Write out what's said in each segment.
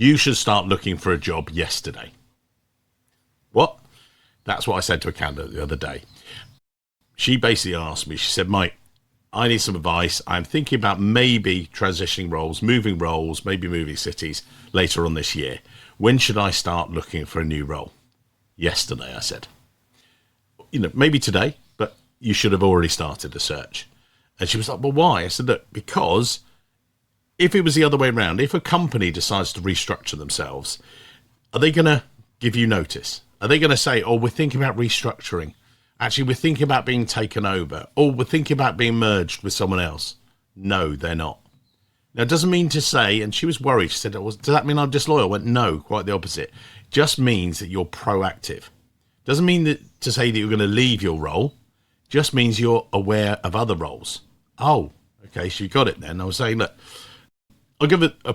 You should start looking for a job yesterday. What? That's what I said to a candidate the other day. She basically asked me, she said, Mike, I need some advice. I'm thinking about maybe transitioning roles, maybe moving cities later on this year. When should I start looking for a new role? Yesterday, I said. Maybe today, but you should have already started a search. And she was like, well, why? I said, look, because if it was the other way around, if a company decides to restructure themselves, are they going to give you notice? Are they going to say, oh, we're thinking about restructuring? Actually, we're thinking about being taken over, or we're thinking about being merged with someone else? No, they're not. Now, it doesn't mean to say, and she was worried, she said, does that mean I'm disloyal? I went, no, quite the opposite. It just means that you're proactive. Doesn't mean that to say that you're going to leave your role, just means you're aware of other roles. Oh, okay, so you got it then. I was saying, look, I'll give it a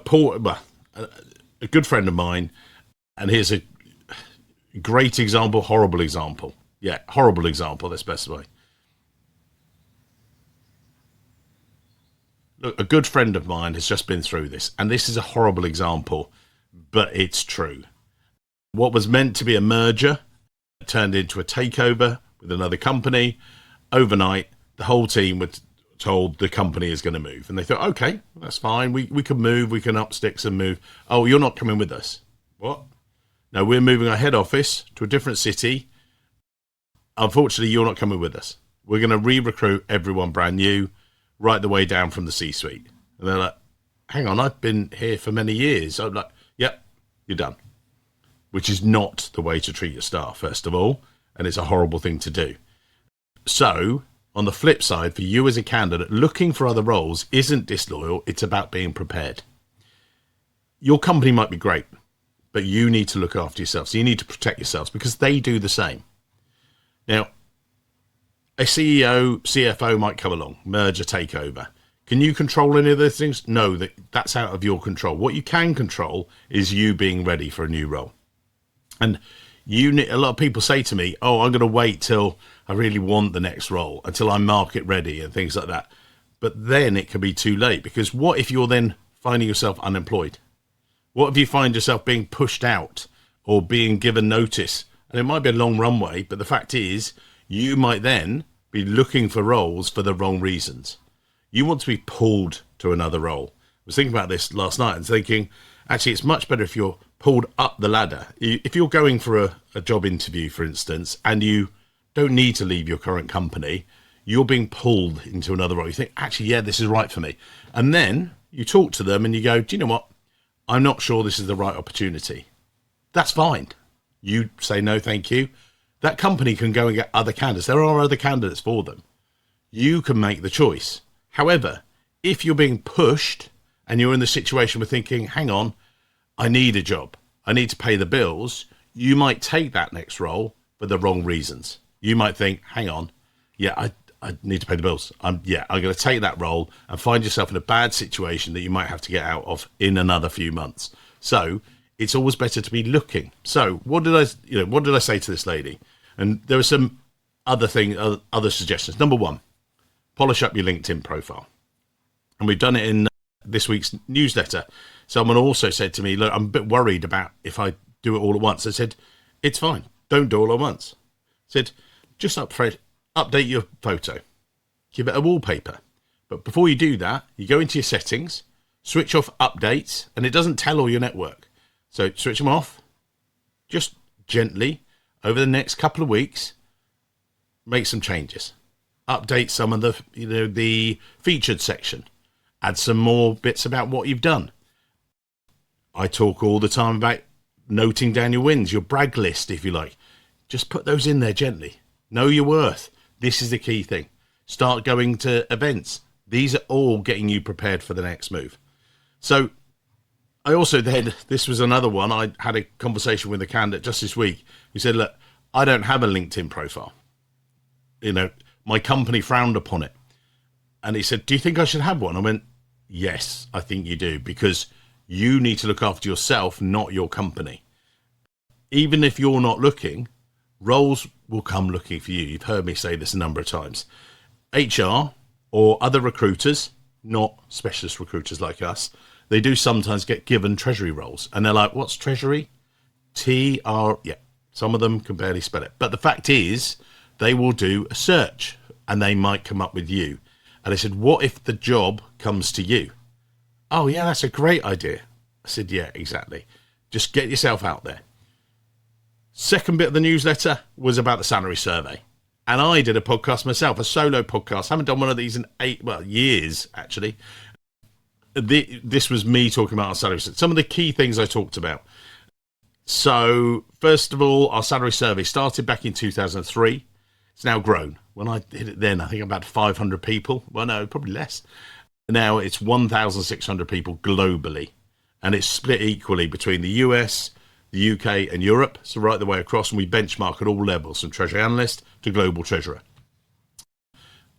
good friend of mine, and here's a great example, horrible example. Yeah, horrible example, let's specify. Look, a good friend of mine has just been through this, and this is a horrible example, but it's true. What was meant to be a merger turned into a takeover with another company. Overnight, the whole team were told the company is going to move. And they thought, okay, that's fine. We can move. We can up sticks and move. Oh, you're not coming with us. What? No, we're moving our head office to a different city. Unfortunately, you're not coming with us. We're going to re-recruit everyone brand new, right the way down from the C-suite. And they're like, hang on, I've been here for many years. I'm like, yep, you're done. Which is not the way to treat your staff, first of all. And it's a horrible thing to do. So, on the flip side, for you as a candidate, looking for other roles isn't disloyal. It's about being prepared. Your company might be great, but you need to look after yourself. So you need to protect yourselves because they do the same. Now, a CEO, CFO might come along, merger, takeover. Can you control any of those things? No, that's out of your control. What you can control is you being ready for a new role. And a lot of people say to me, oh, I'm going to wait till I really want the next role, until I'm market ready and things like that. But then it can be too late, because what if you're then finding yourself unemployed? What if you find yourself being pushed out or being given notice? And it might be a long runway, but the fact is you might then be looking for roles for the wrong reasons. You want to be pulled to another role. I was thinking about this last night and thinking, actually, it's much better if you're pulled up the ladder. If you're going for a job interview, for instance, and you don't need to leave your current company, you're being pulled into another role. You think, actually, yeah, this is right for me. And then you talk to them and you go, do you know what? I'm not sure this is the right opportunity. That's fine. You say, no, thank you. That company can go and get other candidates. There are other candidates for them. You can make the choice. However, if you're being pushed and you're in the situation where thinking, hang on, I need a job, I need to pay the bills, you might take that next role for the wrong reasons. You might think, hang on, yeah, I need to pay the bills. I'm going to take that role and find yourself in a bad situation that you might have to get out of in another few months. So it's always better to be looking. So what did I say to this lady? And there were some other suggestions. Number one, polish up your LinkedIn profile. And we've done it in this week's newsletter. Someone also said to me, look, I'm a bit worried about if I do it all at once. I said, it's fine. Don't do it all at once. I said, just update your photo. Give it a wallpaper. But before you do that, you go into your settings, switch off updates, and it doesn't tell all your network. So switch them off. Just gently, over the next couple of weeks, make some changes. Update some of the featured section. Add some more bits about what you've done. I talk all the time about noting down your wins, your brag list, if you like. Just put those in there gently. Know your worth. This is the key thing. Start going to events. These are all getting you prepared for the next move. So I also then, this was another one, I had a conversation with a candidate just this week who said, look, I don't have a LinkedIn profile. My company frowned upon it. And he said, do you think I should have one? I went, yes, I think you do, because you need to look after yourself, not your company. Even if you're not looking, roles will come looking for you. You've heard me say this a number of times. HR or other recruiters, not specialist recruiters like us, they do sometimes get given Treasury roles. And they're like, what's Treasury? TR, yeah. Some of them can barely spell it. But the fact is, they will do a search and they might come up with you. And I said, what if the job comes to you? Oh, yeah, that's a great idea. I said, yeah, exactly. Just get yourself out there. Second bit of the newsletter was about the salary survey. And I did a podcast myself, a solo podcast. I haven't done one of these in years, actually. This was me talking about our salary survey. Some of the key things I talked about. So, first of all, our salary survey started back in 2003. It's now grown. When I did it then, I think about 500 people. Well, no, probably less. Now it's 1,600 people globally. And it's split equally between the US, the UK and Europe. So right the way across, and we benchmark at all levels, from Treasury Analyst to Global Treasurer.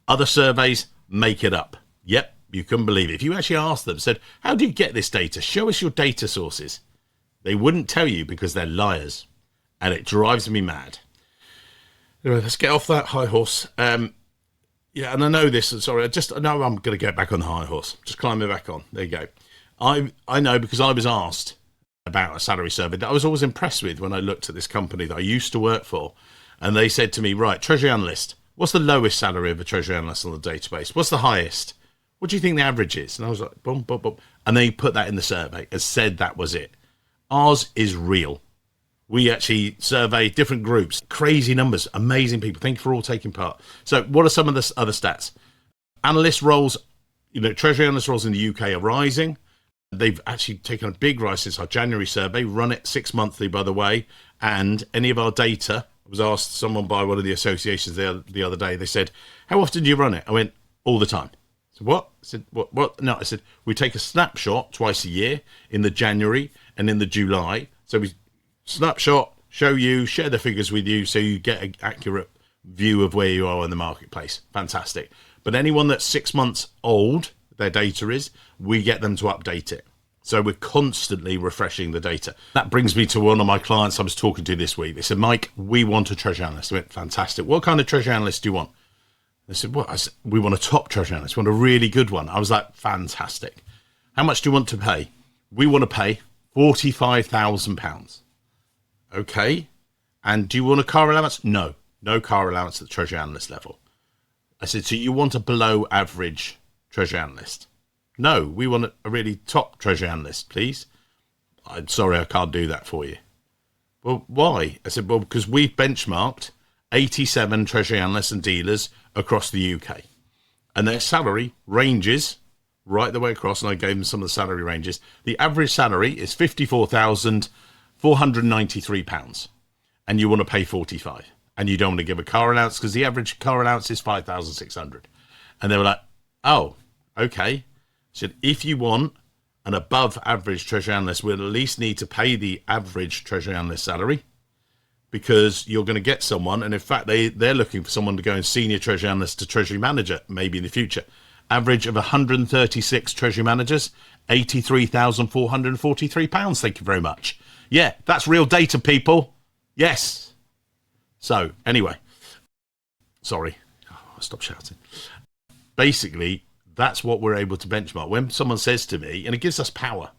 Other surveys make it up. Yep, you couldn't believe it. If you actually asked them, said, how do you get this data? Show us your data sources. They wouldn't tell you because they're liars. And it drives me mad. Anyway, let's get off that high horse. Yeah, and I know this. Sorry, I know I'm going to get back on the high horse. Just climbing back on. There you go. I know because I was asked about a salary survey that I was always impressed with when I looked at this company that I used to work for. And they said to me, right, Treasury Analyst, what's the lowest salary of a Treasury Analyst on the database? What's the highest? What do you think the average is? And I was like, boom, boom, boom. And they put that in the survey and said that was it. Ours is real. We actually survey different groups, crazy numbers, amazing people. Thank you for all taking part. So what are some of the other stats? Analyst roles, Treasury analyst roles in the UK are rising. They've actually taken a big rise since our January survey, run it 6 monthly, by the way. And any of our data, I was asked someone by one of the associations the other day, they said, how often do you run it? I went, all the time. So what? I said, what? No, I said, we take a snapshot twice a year in the January and in the July. So we snapshot, show you, share the figures with you so you get an accurate view of where you are in the marketplace. Fantastic. But anyone that's 6 months old, their data is, we get them to update it. So we're constantly refreshing the data. That brings me to one of my clients I was talking to this week. They said, Mike, we want a treasury analyst. I went, fantastic. What kind of treasury analyst do you want? They said, what? I said, we want a top treasury analyst. We want a really good one. I was like, fantastic. How much do you want to pay? We want to pay £45,000. Okay. And do you want a car allowance? No car allowance at the treasury analyst level. I said, so you want a below average treasury analyst? No, we want a really top treasury analyst, please. I'm sorry, I can't do that for you. Well, why? I said, well, because we've benchmarked 87 treasury analysts and dealers across the UK. And their salary ranges right the way across, and I gave them some of the salary ranges. The average salary is £54,493, and you want to pay 45, and you don't want to give a car allowance because the average car allowance is 5,600. And they were like, oh, okay. I said, if you want an above average treasury analyst, we'll at least need to pay the average treasury analyst salary, because you're going to get someone, and in fact they're looking for someone to go in senior treasury analyst to treasury manager maybe in the future. Average of 136 treasury managers, £83,443. Thank you very much. Yeah, that's real data, people. Yes. So anyway, sorry, stop shouting. Basically, that's what we're able to benchmark. When someone says to me, and it gives us power,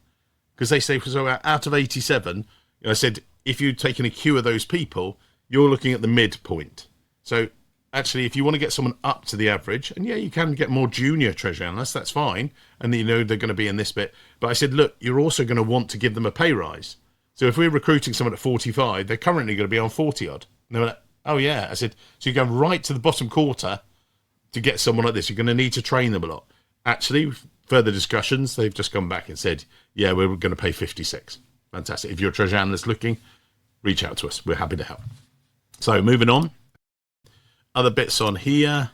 because they say, so out of 87, I said, if you've taken a queue of those people, you're looking at the midpoint. So actually, if you want to get someone up to the average, and yeah, you can get more junior treasury analysts, that's fine. And they're going to be in this bit. But I said, look, you're also going to want to give them a pay rise. So if we're recruiting someone at 45, they're currently going to be on 40 odd. And they were like, oh yeah. I said, so you go right to the bottom quarter to get someone like this. You're going to need to train them a lot. Actually, further discussions, they've just come back and said, yeah, we're going to pay 56. Fantastic. If you're a treasury analyst looking, reach out to us. We're happy to help. So moving on. Other bits on here.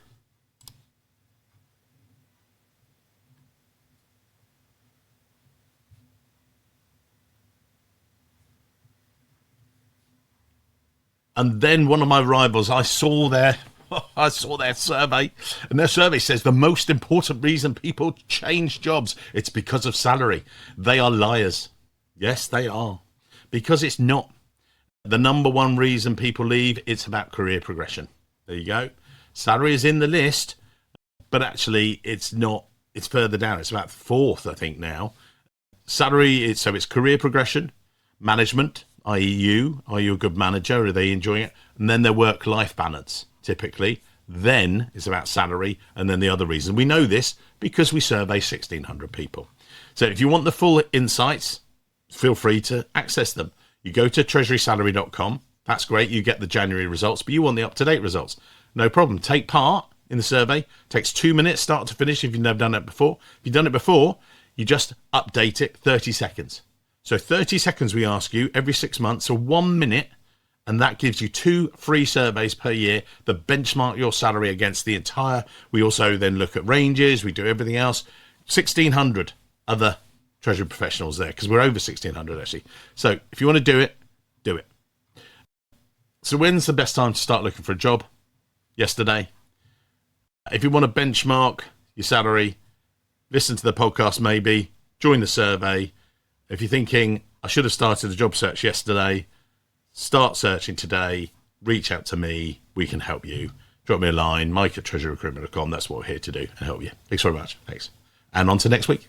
And then one of my rivals, I saw their survey, and their survey says the most important reason people change jobs, it's because of salary. They are liars. Yes, they are. Because it's not. The number one reason people leave, it's about career progression. There you go. Salary is in the list, but actually it's not. It's further down. It's about fourth, I think, now. Salary, so it's career progression, management, i.e. you. Are you a good manager? Are they enjoying it? And then their work-life balance, typically. Then it's about salary, and then the other reason. We know this because we survey 1,600 people. So if you want the full insights, feel free to access them. You go to treasurysalary.com. That's great. You get the January results, but you want the up-to-date results. No problem. Take part in the survey. It takes 2 minutes, start to finish, if you've never done it before. If you've done it before, you just update it 30 seconds. So 30 seconds we ask you every 6 months, so 1 minute, and that gives you 2 free surveys per year that benchmark your salary against the entire. We also then look at ranges, we do everything else. 1,600 other Treasury professionals there, because we're over 1,600 actually. So if you want to do it, do it. So when's the best time to start looking for a job? Yesterday. If you want to benchmark your salary, listen to the podcast maybe, join the survey. If you're thinking, I should have started a job search yesterday, start searching today, reach out to me, we can help you. Drop me a line, mike@treasuryrecruitment.com. That's what we're here to do and help you. Thanks very much. Thanks. And on to next week.